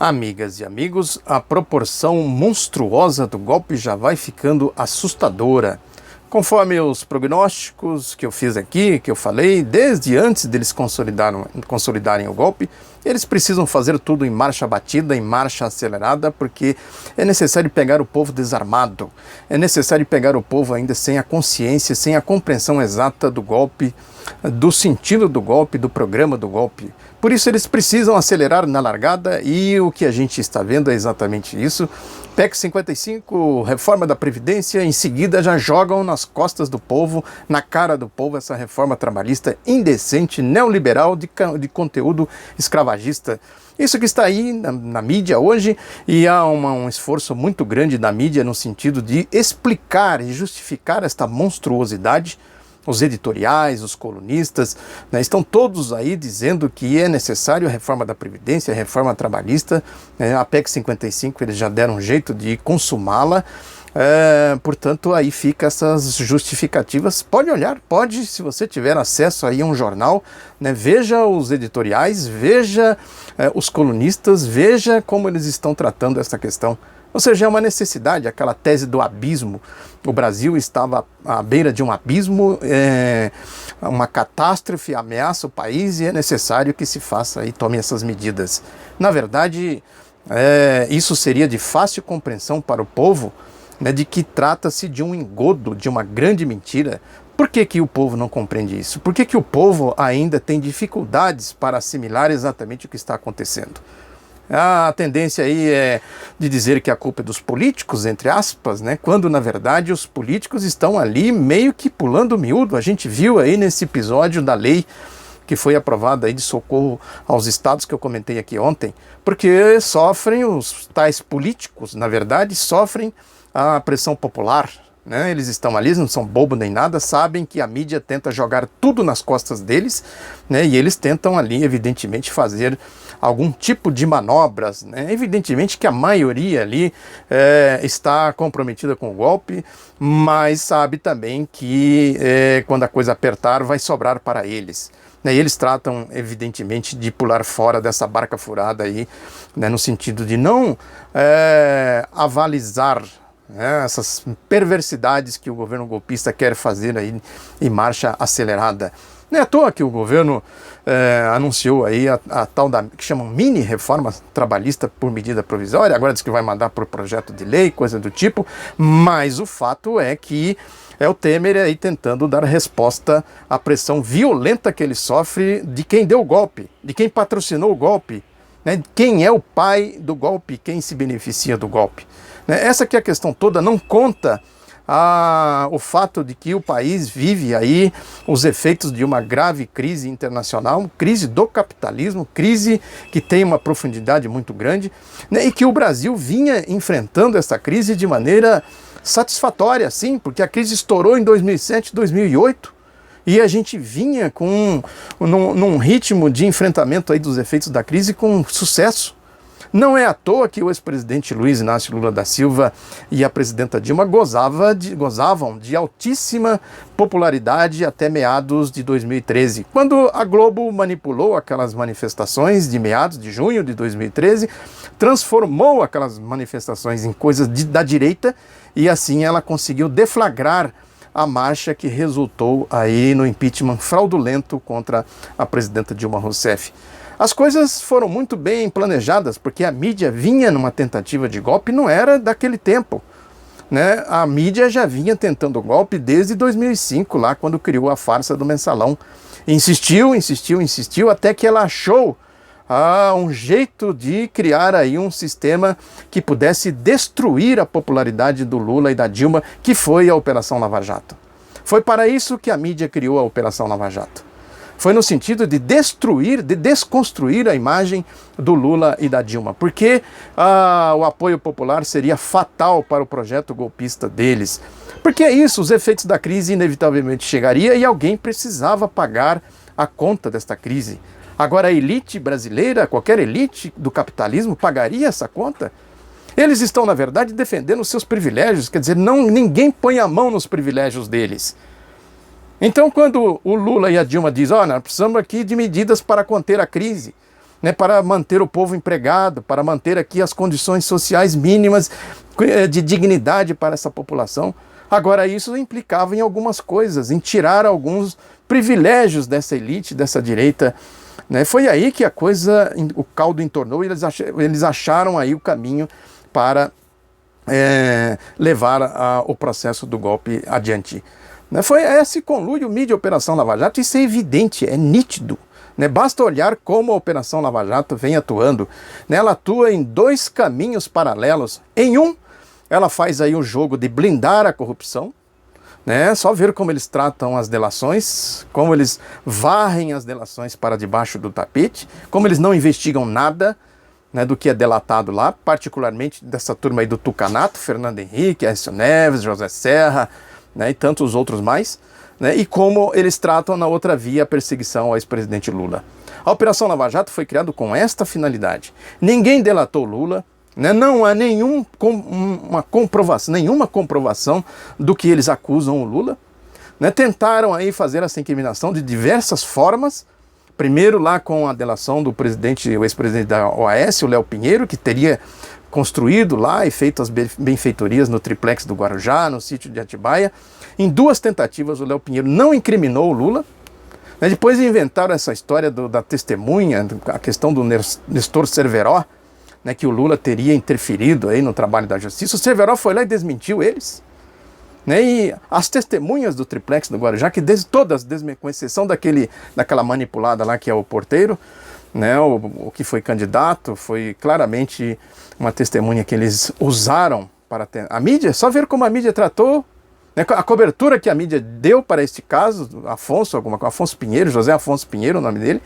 Amigas e amigos, a proporção monstruosa do golpe já vai ficando assustadora. Conforme os prognósticos que eu fiz aqui, que eu falei, desde antes deles consolidarem o golpe, eles precisam fazer tudo em marcha batida, em marcha acelerada, porque é necessário pegar o povo desarmado, é necessário pegar o povo ainda sem a consciência, sem a compreensão exata do golpe, do sentido do golpe, do programa do golpe. Por isso eles precisam acelerar na largada e o que a gente está vendo é exatamente isso. PEC 55, reforma da Previdência, em seguida já jogam nas costas do povo, na cara do povo, essa reforma trabalhista indecente, neoliberal, de conteúdo escravagista. Isso que está aí na mídia hoje, e há um esforço muito grande da mídia no sentido de explicar e justificar esta monstruosidade. Os editoriais, os colunistas, né, estão todos aí dizendo que é necessário a reforma da Previdência, a reforma trabalhista, a PEC 55 eles já deram um jeito de consumá-la, portanto aí fica essas justificativas. Pode olhar, pode, se você tiver acesso aí a um jornal, né, veja os editoriais, veja os colunistas, veja como eles estão tratando essa questão. Ou seja, é uma necessidade, aquela tese do abismo. O Brasil estava à beira de um abismo, uma catástrofe ameaça o país e é necessário que se faça e tome essas medidas. Na verdade, isso seria de fácil compreensão para o povo, né, de que trata-se de um engodo, de uma grande mentira. Por que o povo não compreende isso? Por que o povo ainda tem dificuldades para assimilar exatamente o que está acontecendo? A tendência aí é de dizer que a culpa é dos políticos, entre aspas, né? Quando na verdade os políticos estão ali meio que pulando miúdo. A gente viu aí nesse episódio da lei que foi aprovada aí de socorro aos estados que eu comentei aqui ontem, porque sofrem os tais políticos, na verdade sofrem a pressão popular, né? Eles estão ali, não são bobo nem nada, sabem que a mídia tenta jogar tudo nas costas deles, né? E eles tentam ali evidentemente fazer algum tipo de manobras, né? Evidentemente que a maioria ali está comprometida com o golpe, mas sabe também que quando a coisa apertar vai sobrar para eles, né? E eles tratam evidentemente de pular fora dessa barca furada aí, né? No sentido de não avalizar essas perversidades que o governo golpista quer fazer aí em marcha acelerada. Não é à toa que o governo anunciou aí a tal da, que chamam mini reforma trabalhista por medida provisória, agora diz que vai mandar por projeto de lei, coisa do tipo, mas o fato é que é o Temer aí tentando dar resposta à pressão violenta que ele sofre de quem deu o golpe, de quem patrocinou o golpe, né? Quem é o pai do golpe, quem se beneficia do golpe. Essa que é a questão toda, não conta o fato de que o país vive aí os efeitos de uma grave crise internacional, crise do capitalismo, crise que tem uma profundidade muito grande, né, e que o Brasil vinha enfrentando essa crise de maneira satisfatória, sim, porque a crise estourou em 2007, 2008, e a gente vinha num ritmo de enfrentamento aí dos efeitos da crise com sucesso. Não é à toa que o ex-presidente Luiz Inácio Lula da Silva e a presidenta Dilma gozavam de altíssima popularidade até meados de 2013, quando a Globo manipulou aquelas manifestações de meados de junho de 2013, transformou aquelas manifestações em coisas da direita e assim ela conseguiu deflagrar a marcha que resultou aí no impeachment fraudulento contra a presidenta Dilma Rousseff. As coisas foram muito bem planejadas, porque a mídia vinha numa tentativa de golpe, não era daquele tempo, né? A mídia já vinha tentando golpe desde 2005, lá quando criou a farsa do Mensalão. Insistiu, até que ela achou um jeito de criar aí um sistema que pudesse destruir a popularidade do Lula e da Dilma, que foi a Operação Lava Jato. Foi para isso que a mídia criou a Operação Lava Jato. Foi no sentido de destruir, de desconstruir a imagem do Lula e da Dilma, porque o apoio popular seria fatal para o projeto golpista deles. Porque é isso, os efeitos da crise inevitavelmente chegariam e alguém precisava pagar a conta desta crise. Agora a elite brasileira, qualquer elite do capitalismo, pagaria essa conta? Eles estão, na verdade, defendendo os seus privilégios, quer dizer, ninguém põe a mão nos privilégios deles. Então, quando o Lula e a Dilma dizem, nós precisamos aqui de medidas para conter a crise, né, para manter o povo empregado, para manter aqui as condições sociais mínimas de dignidade para essa população. Agora, isso implicava em algumas coisas, em tirar alguns privilégios dessa elite, dessa direita, né? Foi aí que a coisa, o caldo entornou, e eles acharam aí o caminho para levar o processo do golpe adiante. Né? Foi esse conluio mídia Operação Lava Jato, isso é evidente, é nítido. Né? Basta olhar como a Operação Lava Jato vem atuando. Né? Ela atua em dois caminhos paralelos. Em um, ela faz aí um jogo de blindar a corrupção, né? Só ver como eles tratam as delações, como eles varrem as delações para debaixo do tapete, como eles não investigam nada, né, do que é delatado lá, particularmente dessa turma aí do Tucanato, Fernando Henrique, Aécio Neves, José Serra, né, e tantos outros mais, né, e como eles tratam na outra via a perseguição ao ex-presidente Lula. A Operação Lava Jato foi criada com esta finalidade. Ninguém delatou Lula, né, não há nenhuma comprovação do que eles acusam o Lula. Né, tentaram aí fazer essa incriminação de diversas formas. Primeiro lá com a delação do presidente, o ex-presidente da OAS, o Léo Pinheiro, que teria construído lá e feito as benfeitorias no triplex do Guarujá, no sítio de Atibaia. Em duas tentativas o Léo Pinheiro não incriminou o Lula. Né, depois inventaram essa história da testemunha, a questão do Nestor Cerveró, né, que o Lula teria interferido aí no trabalho da justiça. O Cerveró foi lá e desmentiu eles. Né, e as testemunhas do triplex do Guarujá, que todas, com exceção daquela manipulada lá que é o porteiro, né, o que foi candidato, foi claramente uma testemunha que eles usaram para ter... A mídia, só ver como a mídia tratou, né, a cobertura que a mídia deu para este caso, Afonso Pinheiro, José Afonso Pinheiro, o nome dele,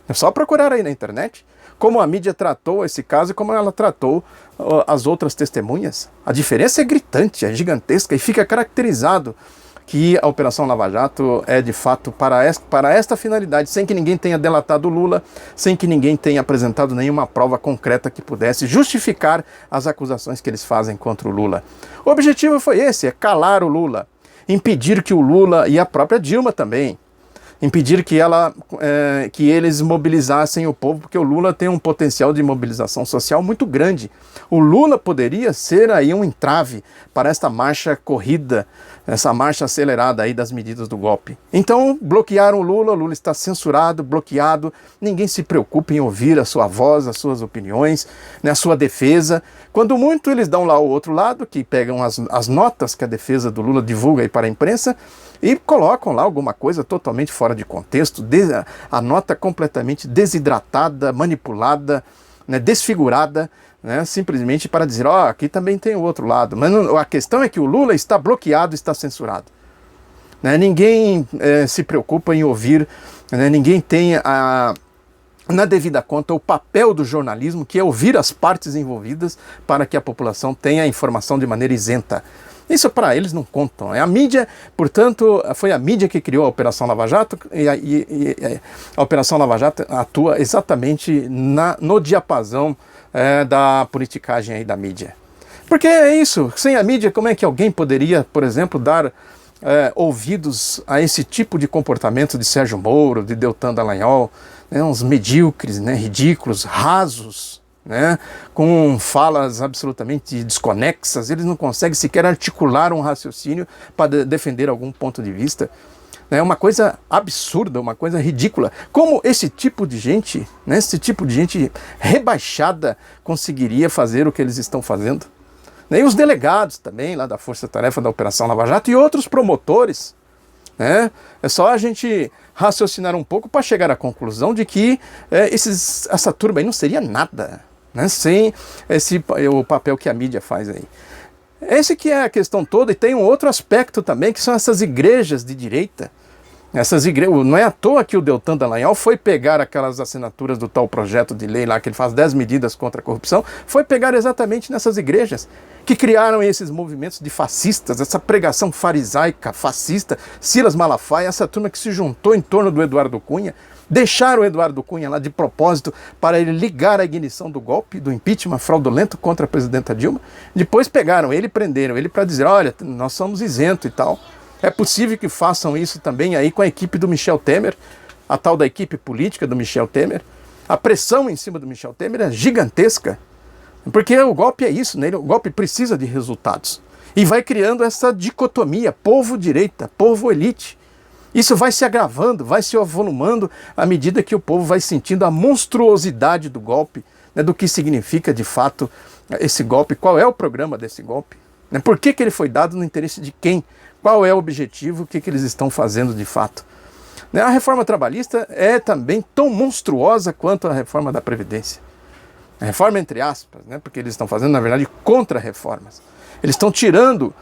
é só procurar aí na internet. Como a mídia tratou esse caso e como ela tratou as outras testemunhas. A diferença é gritante, é gigantesca, e fica caracterizado que a Operação Lava Jato é de fato para esta finalidade, sem que ninguém tenha delatado o Lula, sem que ninguém tenha apresentado nenhuma prova concreta que pudesse justificar as acusações que eles fazem contra o Lula. O objetivo foi esse, é calar o Lula, impedir que o Lula e a própria Dilma também, impedir que eles mobilizassem o povo, porque o Lula tem um potencial de mobilização social muito grande. O Lula poderia ser aí um entrave para esta marcha corrida, essa marcha acelerada aí das medidas do golpe. Então bloquearam o Lula está censurado, bloqueado, ninguém se preocupa em ouvir a sua voz, as suas opiniões, né, a sua defesa. Quando muito eles dão lá o outro lado, que pegam as notas que a defesa do Lula divulga aí para a imprensa, e colocam lá alguma coisa totalmente fora de contexto, a nota completamente desidratada, manipulada, né, desfigurada, né, simplesmente para dizer, aqui também tem o outro lado. Mas a questão é que o Lula está bloqueado, está censurado. Né, ninguém se preocupa em ouvir, né, ninguém tem na devida conta o papel do jornalismo, que é ouvir as partes envolvidas para que a população tenha a informação de maneira isenta. Isso para eles não contam. A mídia, portanto, foi a mídia que criou a Operação Lava Jato, e a Operação Lava Jato atua exatamente no diapasão da politicagem aí da mídia. Porque é isso, sem a mídia, como é que alguém poderia, por exemplo, dar ouvidos a esse tipo de comportamento de Sérgio Moro, de Deltan Dallagnol, né, uns medíocres, né, ridículos, rasos, né, com falas absolutamente desconexas, eles não conseguem sequer articular um raciocínio para defender algum ponto de vista. É uma coisa absurda, uma coisa ridícula. Como esse tipo de gente, né, esse tipo de gente rebaixada conseguiria fazer o que eles estão fazendo? E os delegados também, lá da Força Tarefa da Operação Lava Jato, e outros promotores, né? É só a gente raciocinar um pouco para chegar à conclusão de que essa turma aí não seria nada, né, sem o papel que a mídia faz aí. Esse que é a questão toda, e tem um outro aspecto também, que são essas igrejas de direita. Não é à toa que o Deltan Dallagnol foi pegar aquelas assinaturas do tal projeto de lei lá, que ele faz 10 medidas contra a corrupção, foi pegar exatamente nessas igrejas, que criaram esses movimentos de fascistas, essa pregação farisaica, fascista, Silas Malafaia, essa turma que se juntou em torno do Eduardo Cunha, deixaram o Eduardo Cunha lá de propósito para ele ligar a ignição do golpe, do impeachment fraudulento contra a presidenta Dilma. Depois pegaram ele e prenderam ele para dizer, olha, nós somos isentos e tal. É possível que façam isso também aí com a equipe do Michel Temer, a tal da equipe política do Michel Temer. A pressão em cima do Michel Temer é gigantesca, porque o golpe é isso, né? O golpe precisa de resultados. E vai criando essa dicotomia, povo-direita, povo-elite. Isso vai se agravando, vai se avolumando à medida que o povo vai sentindo a monstruosidade do golpe, né? Do que significa de fato esse golpe, qual é o programa desse golpe, né? Por que ele foi dado, no interesse de quem, qual é o objetivo, o que eles estão fazendo de fato. A reforma trabalhista é também tão monstruosa quanto a reforma da Previdência. A reforma entre aspas, né? Porque eles estão fazendo, na verdade, contra-reformas. Eles estão tirando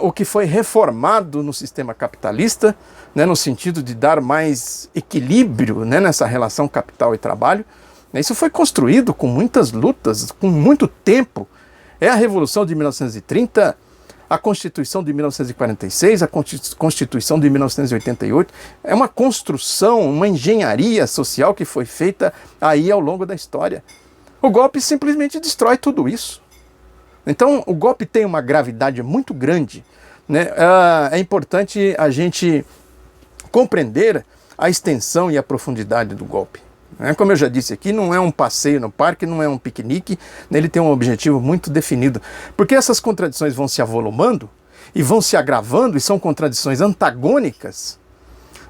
o que foi reformado no sistema capitalista, né? No sentido de dar mais equilíbrio, né? Nessa relação capital e trabalho. Isso foi construído com muitas lutas, com muito tempo. É a Revolução de 1930, a Constituição de 1946, a Constituição de 1988, é uma construção, uma engenharia social que foi feita aí ao longo da história. O golpe simplesmente destrói tudo isso. Então, o golpe tem uma gravidade muito grande, né? É importante a gente compreender a extensão e a profundidade do golpe. Como eu já disse aqui, não é um passeio no parque, não é um piquenique, ele tem um objetivo muito definido. Porque essas contradições vão se avolumando e vão se agravando, e são contradições antagônicas,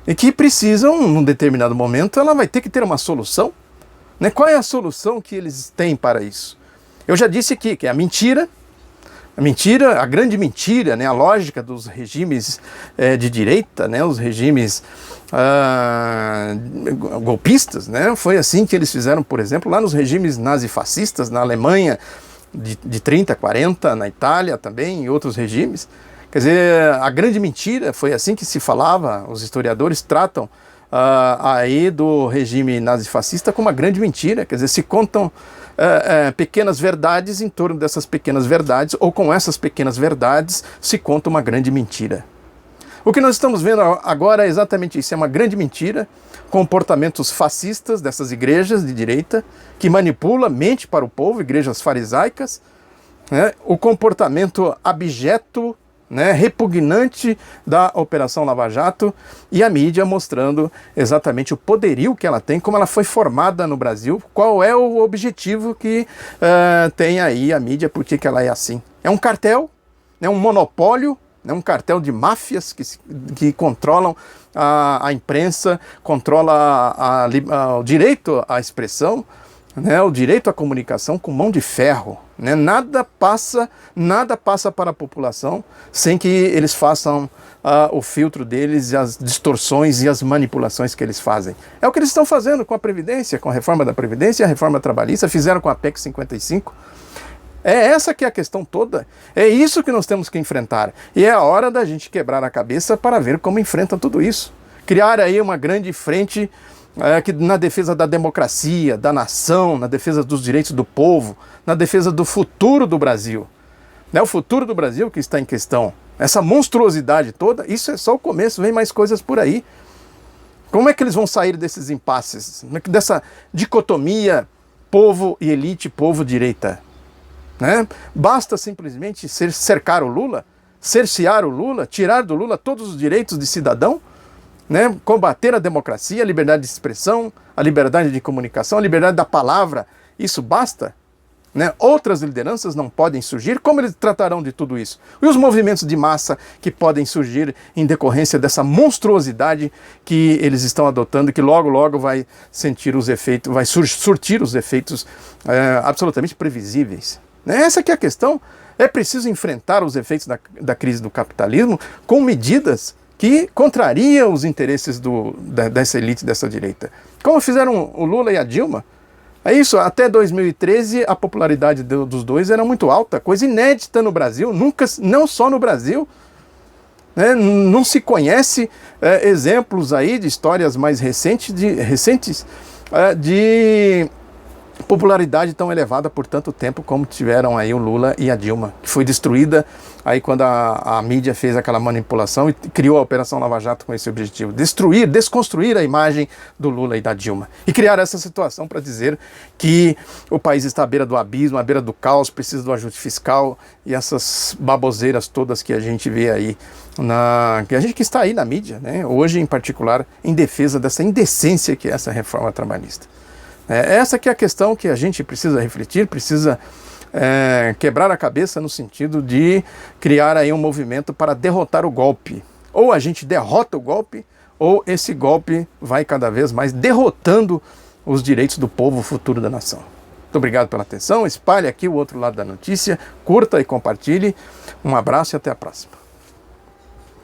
e que precisam, num determinado momento, ela vai ter que ter uma solução. Qual é a solução que eles têm para isso? Eu já disse aqui que é a mentira, a grande mentira, né, a lógica dos regimes de direita, né, os regimes golpistas, né, foi assim que eles fizeram, por exemplo, lá nos regimes nazifascistas, na Alemanha de 30, 40, na Itália também, e outros regimes. Quer dizer, a grande mentira foi assim que se falava, os historiadores tratam aí do regime nazifascista como uma grande mentira, quer dizer, se contam pequenas verdades em torno dessas pequenas verdades, ou com essas pequenas verdades se conta uma grande mentira. O que nós estamos vendo agora é exatamente isso, é uma grande mentira, comportamentos fascistas dessas igrejas de direita, que manipula, mente para o povo, igrejas farisaicas, né? O comportamento abjeto, né, repugnante da Operação Lava Jato, e a mídia mostrando exatamente o poderio que ela tem, como ela foi formada no Brasil, qual é o objetivo que tem aí a mídia, por que ela é assim. É um cartel, é um monopólio, é um cartel de máfias que controlam a imprensa, controla o direito à expressão, né, o direito à comunicação com mão de ferro. Né? Nada passa para a população sem que eles façam o filtro deles, as distorções e as manipulações que eles fazem. É o que eles estão fazendo com a Previdência, com a reforma da Previdência e a reforma trabalhista, fizeram com a PEC 55. É essa que é a questão toda, é isso que nós temos que enfrentar. E é a hora da gente quebrar a cabeça para ver como enfrenta tudo isso. Criar aí uma grande frente na defesa da democracia, da nação, na defesa dos direitos do povo, na defesa do futuro do Brasil. O futuro do Brasil que está em questão. Essa monstruosidade toda, isso é só o começo, vem mais coisas por aí. Como é que eles vão sair desses impasses, dessa dicotomia povo e elite, povo-direita? Basta simplesmente cercar o Lula, cercear o Lula, tirar do Lula todos os direitos de cidadão, combater a democracia, a liberdade de expressão, a liberdade de comunicação, a liberdade da palavra. Isso basta? Outras lideranças não podem surgir. Como eles tratarão de tudo isso? E os movimentos de massa que podem surgir em decorrência dessa monstruosidade que eles estão adotando e que logo, logo vai sentir os efeitos, vai surtir os efeitos absolutamente previsíveis. Essa que é a questão. É preciso enfrentar os efeitos da crise do capitalismo com medidas que contrariam os interesses dessa elite, dessa direita. Como fizeram o Lula e a Dilma. É isso, até 2013 a popularidade dos dois era muito alta, coisa inédita no Brasil, não só no Brasil. Não se conhece exemplos aí de histórias mais recentes de popularidade tão elevada por tanto tempo como tiveram aí o Lula e a Dilma, que foi destruída aí quando a mídia fez aquela manipulação e criou a Operação Lava Jato com esse objetivo, desconstruir a imagem do Lula e da Dilma e criar essa situação para dizer que o país está à beira do abismo, à beira do caos, precisa do ajuste fiscal e essas baboseiras todas que a gente vê aí, que está aí na mídia, hoje em particular em defesa dessa indecência que é essa reforma trabalhista. Essa que é a questão que a gente precisa refletir, precisa quebrar a cabeça no sentido de criar aí um movimento para derrotar o golpe. Ou a gente derrota o golpe, ou esse golpe vai cada vez mais derrotando os direitos do povo futuro da nação. Muito obrigado pela atenção, espalhe aqui o outro lado da notícia, curta e compartilhe. Um abraço e até a próxima.